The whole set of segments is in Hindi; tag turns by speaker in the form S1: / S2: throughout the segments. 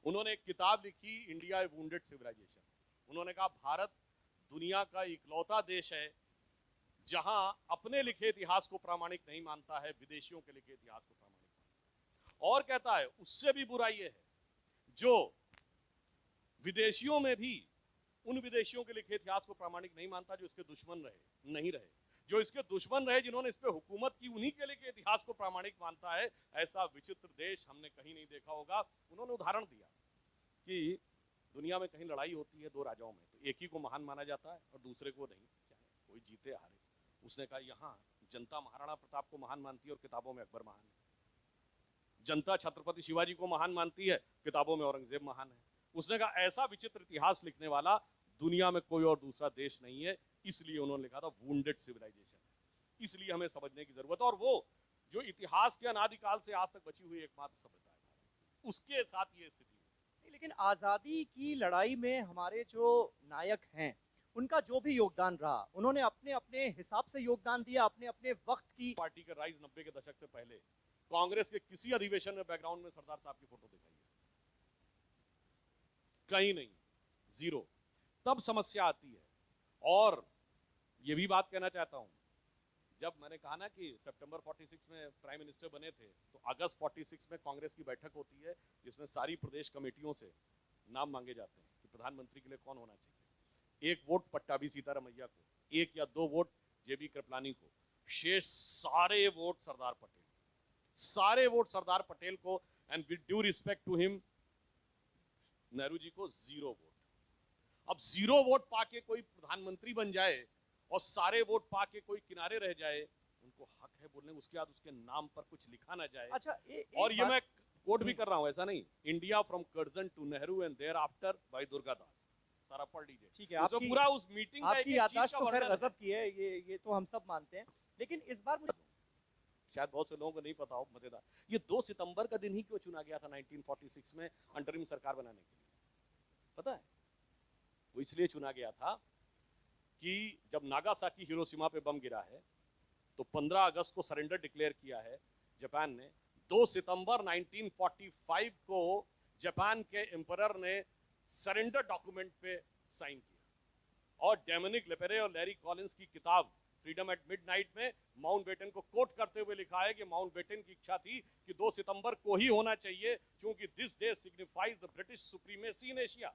S1: उन्होंने एक किताब लिखी, इंडिया ए वुंडेड सिविलाइजेशन। उन्होंने कहा भारत दुनिया का इकलौता देश है जहां अपने लिखे इतिहास को प्रामाणिक नहीं मानता है, विदेशियों के लिखे इतिहास को प्रामाणिक मानता है। और कहता है उससे भी बुरा यह है जो विदेशियों में भी उन विदेशियों के लिखे इतिहास को प्रामाणिक नहीं मानता जो इसके दुश्मन रहे नहीं रहे, जो इसके दुश्मन रहे, जिन्होंने इस पे हुकूमत की, उन्हीं के लिखे इतिहास को प्रामाणिक मानता है। ऐसा विचित्र देश हमने कहीं नहीं देखा होगा। उन्होंने उदाहरण दिया कि दुनिया में कहीं लड़ाई होती है दो राजाओं में, तो एक ही को महान माना जाता है और दूसरे को नहीं, चाहे कोई जीते हारे। उसने कहा यहाँ जनता महाराणा प्रताप को महान मानती है और किताबों में अकबर महान है, जनता छत्रपति शिवाजी को महान मानती है, किताबों में औरंगजेब महान है। उसने कहा ऐसा विचित्र इतिहास लिखने वाला दुनिया में कोई और दूसरा देश नहीं है, इसलिए उन्होंने लिखा था वुंडेड सिविलाइजेशन। इसलिए हमें समझने की जरूरत है, और वो जो इतिहास के अनादिकाल से आज तक बची हुई एकमात्र सभ्यता है, उसके साथ ये स्थिति है।
S2: लेकिन आज़ादी की लड़ाई में हमारे जो नायक हैं उनका जो भी योगदान रहा, उन्होंने अपने अपने हिसाब से योगदान दिया, अपने अपने वक्त की।
S1: पार्टी का राइज 90 के दशक से पहले कांग्रेस के किसी अधिवेशन में बैकग्राउंड में सरदार साहब की फोटो दिखाई है? कहीं नहीं, जीरो। तब समस्या आती है। और ये भी बात कहना चाहता हूं, जब मैंने कहा ना कि सितंबर 46 में प्राइम मिनिस्टर बने थे, तो अगस्त 46 में कांग्रेस की बैठक होती है जिसमें सारी प्रदेश कमेटियों से नाम मांगे जाते हैं कि प्रधानमंत्री के लिए कौन होना चाहिए। एक वोट पट्टाभी सीतारमैया को, एक या दो वोट जेबी कृपलानी को, शेष सारे वोट सरदार पटेल, सारे वोट सरदार पटेल को। And with due respect to him, Nehru ji को 0 वोट। अब 0 वोट पाके कोई प्रधानमंत्री बन जाए और सारे वोट पाके कोई किनारे रह जाए, उनको हक है बोलने, उसके बाद उसके नाम पर कुछ लिखा ना जाए।
S2: अच्छा,
S1: और ये मैं कोट भी कर रहा हूं, ऐसा नहीं, India from Curzon to Nehru and thereafter by Durgadas, सारा पढ़ लीजिए।
S2: ठीक है, आपकी
S1: पूरा उस मीटिंग का
S2: आपकी याददाश्त तो खैर गजब की है, ये तो हम सब मानते हैं। लेकिन इस बार मुझे
S1: शायद बहुत से लोगों को नहीं पता हो, मजेदार, ये 2 सितंबर का दिन ही क्यों चुना गया था 1946 में अंतरिम सरकार बनाने के लिए? पता है? वो इसलिए चुना गया था कि जब नागासाकी हिरोशिमा पे बम गिरा है तो 15 अगस्त को सरेंडर डिक्लेयर किया है जापान ने। 2 सितंबर 1945 को जापान के एम्परर ने सरेंडर डॉक्यूमेंट पे साइन किया। और डोमिनिक लेपेरे और लैरी कॉलिंस की किताब फ्रीडम एट मिडनाइट में माउंटबेटन को कोट करते हुए लिखा है कि माउंटबेटन की इच्छा थी कि 2 सितंबर को ही होना चाहिए, क्योंकि this day signifies the British supremacy in Asia,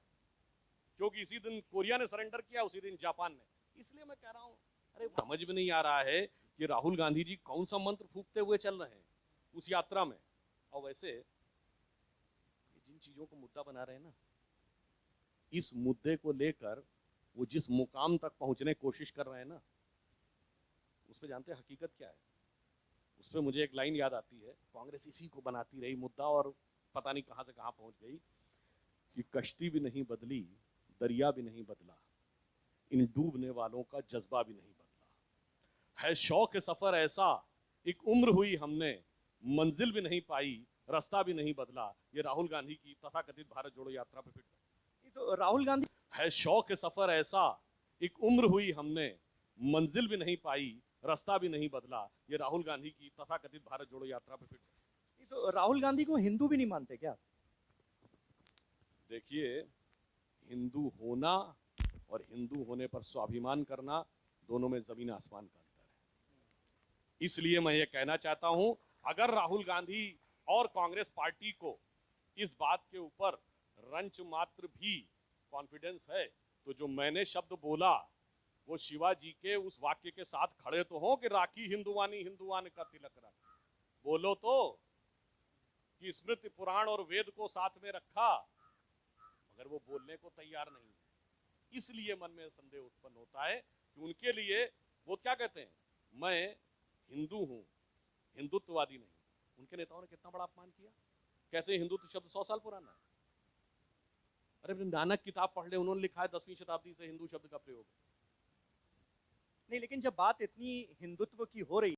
S1: क्योंकि इसी दिन कोरिया ने सरेंडर किया, उसी दिन जापान ने। इसलिए मैं कह रहा हूं, अरे समझ में नहीं आ रहा है कि राहुल गांधी जी कौन सा मंत्र फूंकते हुए चल रहे हैं उस यात्रा में। और वैसे जिन चीजों को मुद्दा बना रहे हैं ना, इस मुद्दे को लेकर वो जिस मुकाम तक पहुंचने की कोशिश कर रहे हैं ना, उस पर जानते हैं हकीकत क्या है? उस पर मुझे एक लाइन याद आती है, कांग्रेस इसी को बनाती रही मुद्दा और पता नहीं कहां से कहां पहुंच गई, कि कश्ती भी नहीं बदली, दरिया भी नहीं बदला, इन डूबने वालों का जज्बा भी नहीं बदला। है शौक सफर ऐसा, एक उम्र हुई हमने, मंजिल भी नहीं पाई, रास्ता भी नहीं बदला। ये राहुल गांधी की तथाकथित भारत जोड़ो यात्रा पे फिट है।
S2: तो राहुल गांधी
S1: है शौक सफर ऐसा, एक उम्र हुई हमने, मंजिल भी नहीं पाई, रास्ता भी नहीं बदला। ये राहुल गांधी की तथाकथित भारत जोड़ो यात्रा पे फिट है।
S2: तो राहुल गांधी को हिंदू भी नहीं मानते क्या?
S1: देखिए, हिंदू होना और हिंदू होने पर स्वाभिमान करना, दोनों में जमीन आसमान का अंतर है। इसलिए मैं ये कहना चाहता हूं, अगर राहुल गांधी और कांग्रेस पार्टी को इस बात के ऊपर रंच मात्र भी कॉन्फिडेंस है, तो जो मैंने शब्द बोला वो शिवाजी के उस वाक्य के साथ खड़े तो हो कि राखी हिंदुवानी हिंदुवान का तिलक रख, बोलो तो कि स्मृति पुराण और वेद को साथ में रखा, मगर वो बोलने को तैयार नहीं है। इसलिए मन में संदेह उत्पन्न होता है कि उनके लिए वो क्या कहते हैं, मैं हिंदू हूं, हिंदुत्ववादी नहीं। उनके नेताओं ने कितना बड़ा अपमान किया, कहते हैं हिंदुत्व शब्द 100 साल पुराना है। अरे नानक किताब पढ़ ले, उन्होंने लिखा है 10वीं शताब्दी से हिंदू शब्द का प्रयोग।
S2: नहीं, लेकिन जब बात इतनी हिंदुत्व की हो रही